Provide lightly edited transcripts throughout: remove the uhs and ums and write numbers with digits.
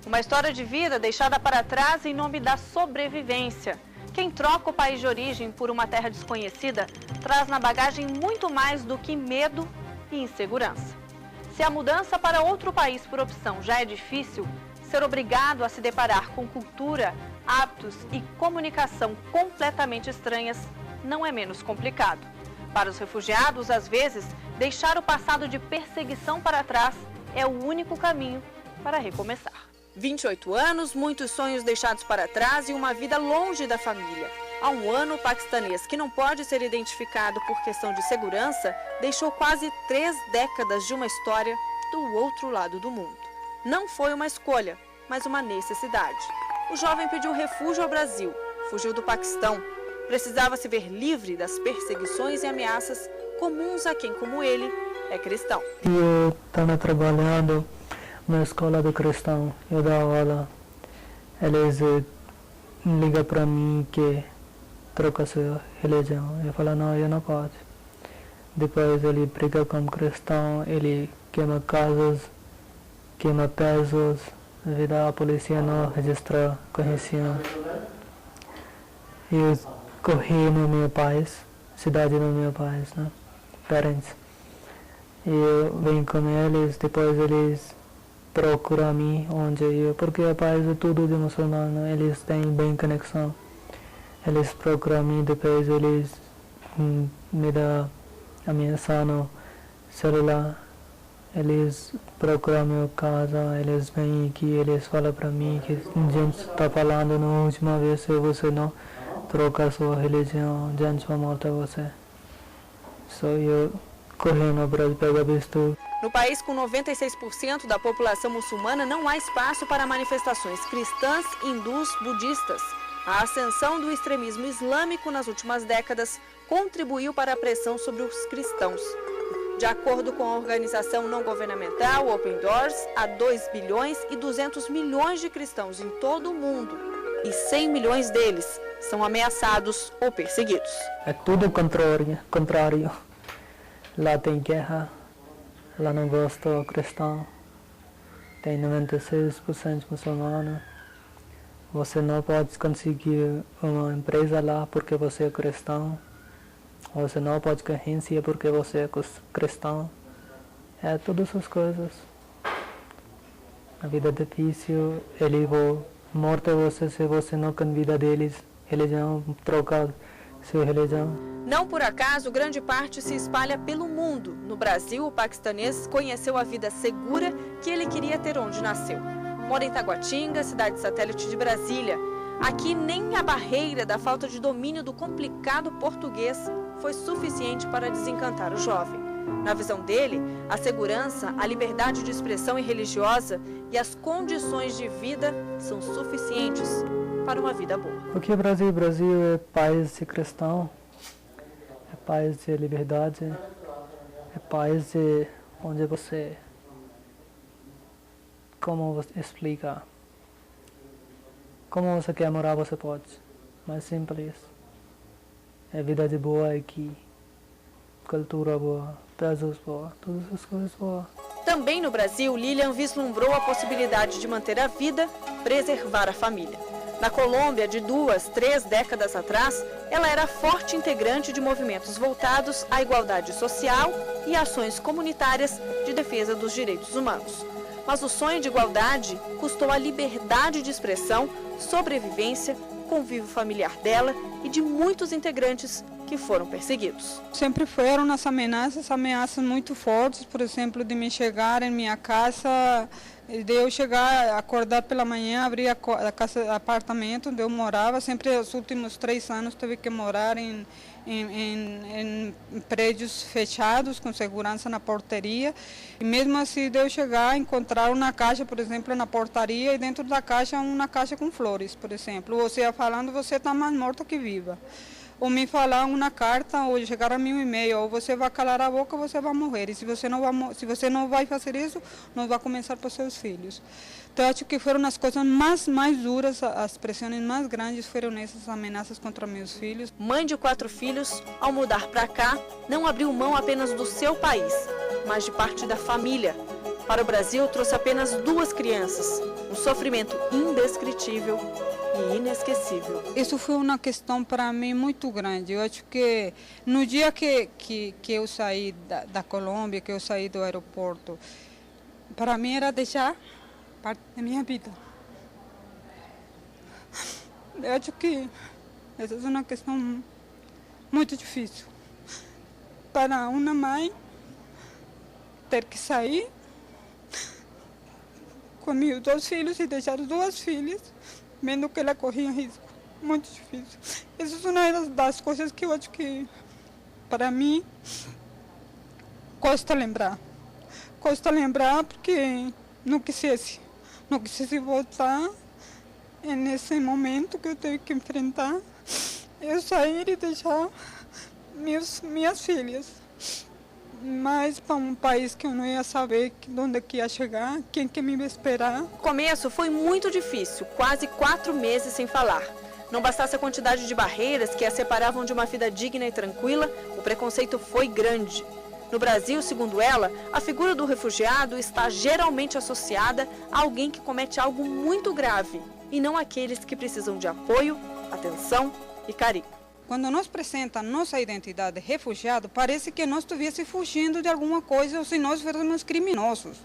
Uma história de vida deixada para trás em nome da sobrevivência. Quem troca o país de origem por uma terra desconhecida traz na bagagem muito mais do que medo e insegurança. Se a mudança para outro país por opção já é difícil, ser obrigado a se deparar com cultura, hábitos e comunicação completamente estranhas não é menos complicado. Para os refugiados, às vezes, deixar o passado de perseguição para trás é o único caminho para recomeçar. 28 anos, muitos sonhos deixados para trás e uma vida longe da família. Há um ano, o paquistanês, que não pode ser identificado por questão de segurança, deixou quase 3 décadas de uma história do outro lado do mundo. Não foi uma escolha, mas uma necessidade. O jovem pediu refúgio ao Brasil, fugiu do Paquistão. Precisava se ver livre das perseguições e ameaças comuns a quem, como ele, é cristão. Eu estava trabalhando na escola do cristão, eu dou aula. Eles ligam para mim que troca sua religião. Eu falo, não, eu não posso. Depois ele briga com o cristão, ele queima casas, queima pesos. A polícia não registrou conhecimento. Eu corri no meu país, cidade no meu país, né? Parentes. E eu venho com eles, depois eles procuram mim onde eu, porque o país é tudo de muçulmano, eles têm bem conexão. Eles procuram mim, depois eles me dão ameaça no celular. Eles procuram minha casa, eles vêm aqui, eles falam para mim que a gente está falando na última vez, se você não trocar sua religião, a gente vai matar você. Só eu correndo para pegar visto. No país com 96% da população muçulmana, não há espaço para manifestações cristãs, hindus, budistas. A ascensão do extremismo islâmico nas últimas décadas contribuiu para a pressão sobre os cristãos. De acordo com a organização não governamental Open Doors, há 2 bilhões e 200 milhões de cristãos em todo o mundo. E 100 milhões deles são ameaçados ou perseguidos. É tudo contrário. Lá tem guerra, lá não gosta do cristão. Tem 96% muçulmano. Você não pode conseguir uma empresa lá porque você é cristão. Você não pode conhecer porque você é cristão. É todas essas coisas. A vida é difícil, ele vai morrer você se você não convida deles, religião, trocar sua religião. Não por acaso, grande parte se espalha pelo mundo. No Brasil, o paquistanês conheceu a vida segura que ele queria ter onde nasceu. Mora em Taguatinga, cidade satélite de Brasília. Aqui nem a barreira da falta de domínio do complicado português foi suficiente para desencantar o jovem. Na visão dele, a segurança, a liberdade de expressão e religiosa e as condições de vida são suficientes para uma vida boa. Porque o Brasil é país de cristão, é país de liberdade, é país de onde você, como você explica, como você quer morar você pode, mais simples. É vida de boa aqui, cultura boa, pesos boa, todas as coisas boas. Também no Brasil, Lilian vislumbrou a possibilidade de manter a vida, preservar a família. Na Colômbia, de 2, 3 décadas atrás, ela era forte integrante de movimentos voltados à igualdade social e ações comunitárias de defesa dos direitos humanos. Mas o sonho de igualdade custou a liberdade de expressão, sobrevivência, convívio familiar dela e de muitos integrantes que foram perseguidos. Sempre foram as ameaças muito fortes, por exemplo, de me chegar em minha casa, de eu chegar, acordar pela manhã, abrir a casa, apartamento onde eu morava. Sempre os últimos 3 anos tive que morar em prédios fechados, com segurança na portaria. E mesmo assim, de eu chegar, encontrar uma caixa, por exemplo, na portaria, e dentro da caixa, uma caixa com flores, por exemplo. Você ia falando, você está mais morta que viva. Ou me falar uma carta, ou chegar a mim um e-mail, ou você vai calar a boca, você vai morrer. E se você não vai fazer isso, não vai começar por seus filhos. Então, eu acho que foram as coisas mais duras, as pressões mais grandes foram essas ameaças contra meus filhos. Mãe de 4 filhos, ao mudar para cá, não abriu mão apenas do seu país, mas de parte da família. Para o Brasil, trouxe apenas 2 crianças. Um sofrimento indescritível e inesquecível. Isso foi uma questão para mim muito grande. Eu acho que no dia que eu saí da Colômbia, que eu saí do aeroporto, para mim era deixar parte da minha vida. Eu acho que essa é uma questão muito difícil. Para uma mãe ter que sair com meus 2 filhos e deixar 2 filhas, vendo que ela corria risco. Muito difícil. Essa é uma das coisas que eu acho que, para mim, custa lembrar. Custa lembrar porque não quisesse voltar nesse momento que eu tenho que enfrentar, eu sair e deixar minhas filhas. Mas para um país que eu não ia saber onde que ia chegar, quem que me ia esperar. O começo foi muito difícil, quase 4 meses sem falar. Não bastasse a quantidade de barreiras que a separavam de uma vida digna e tranquila, o preconceito foi grande. No Brasil, segundo ela, a figura do refugiado está geralmente associada a alguém que comete algo muito grave, e não aqueles que precisam de apoio, atenção e carinho. Quando nós apresentamos nossa identidade de refugiado, parece que nós estivéssemos fugindo de alguma coisa ou se nós fôssemos criminosos.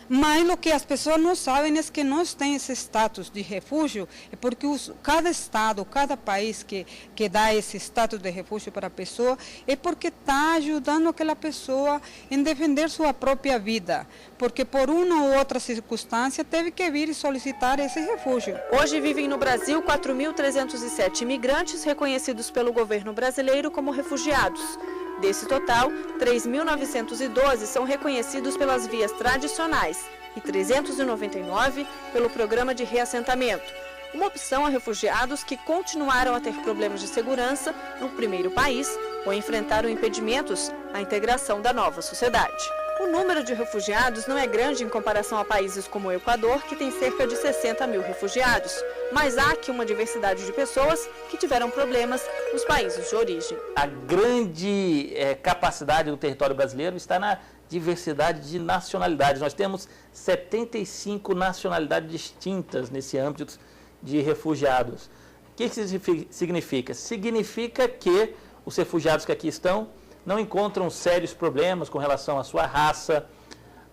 Mas o que as pessoas não sabem é que nós temos esse status de refúgio, é porque cada estado, cada país que dá esse status de refúgio para a pessoa, é porque está ajudando aquela pessoa em defender sua própria vida, porque por uma ou outra circunstância teve que vir e solicitar esse refúgio. Hoje vivem no Brasil 4.307 imigrantes reconhecidos pelo governo brasileiro como refugiados. Desse total, 3.912 são reconhecidos pelas vias tradicionais e 399 pelo programa de reassentamento, uma opção a refugiados que continuaram a ter problemas de segurança no primeiro país ou enfrentaram impedimentos à integração da nova sociedade. O número de refugiados não é grande em comparação a países como o Equador, que tem cerca de 60 mil refugiados, mas há aqui uma diversidade de pessoas que tiveram problemas nos países de origem. A grande capacidade do território brasileiro está na diversidade de nacionalidades. Nós temos 75 nacionalidades distintas nesse âmbito de refugiados. O que isso significa? Significa que os refugiados que aqui estão não encontram sérios problemas com relação à sua raça,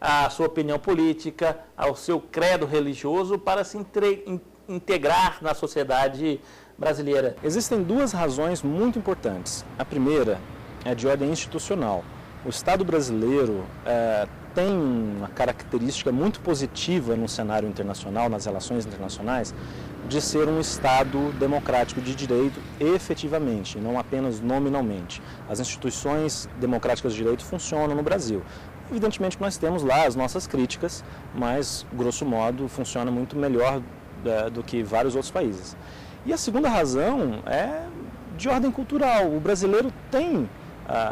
à sua opinião política, ao seu credo religioso para se integrar na sociedade brasileira. Existem 2 razões muito importantes. A primeira é de ordem institucional. O Estado brasileiro tem uma característica muito positiva no cenário internacional, nas relações internacionais, de ser um Estado democrático de direito efetivamente, não apenas nominalmente. As instituições democráticas de direito funcionam no Brasil. Evidentemente nós temos lá as nossas críticas, mas, grosso modo, funciona muito melhor do que vários outros países. E a segunda razão é de ordem cultural. O brasileiro tem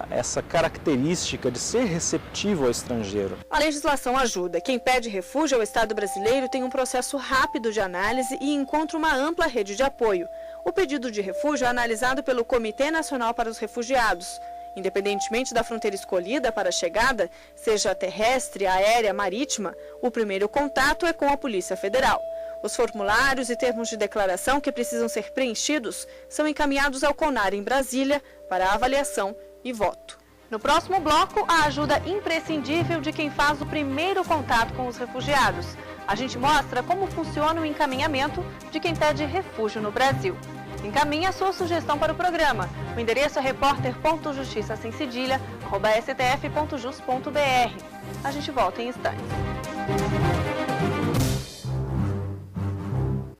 essa característica de ser receptivo ao estrangeiro. A legislação ajuda. Quem pede refúgio ao Estado brasileiro tem um processo rápido de análise e encontra uma ampla rede de apoio. O pedido de refúgio é analisado pelo Comitê Nacional para os Refugiados. Independentemente da fronteira escolhida para a chegada, seja terrestre, aérea, marítima, o primeiro contato é com a Polícia Federal. Os formulários e termos de declaração que precisam ser preenchidos são encaminhados ao CONAR em Brasília para avaliação e voto. No próximo bloco, a ajuda imprescindível de quem faz o primeiro contato com os refugiados. A gente mostra como funciona o encaminhamento de quem pede refúgio no Brasil. Encaminhe a sua sugestão para o programa. O endereço é repórter.justiçasemcedilha@stf.jus.br. A gente volta em instantes.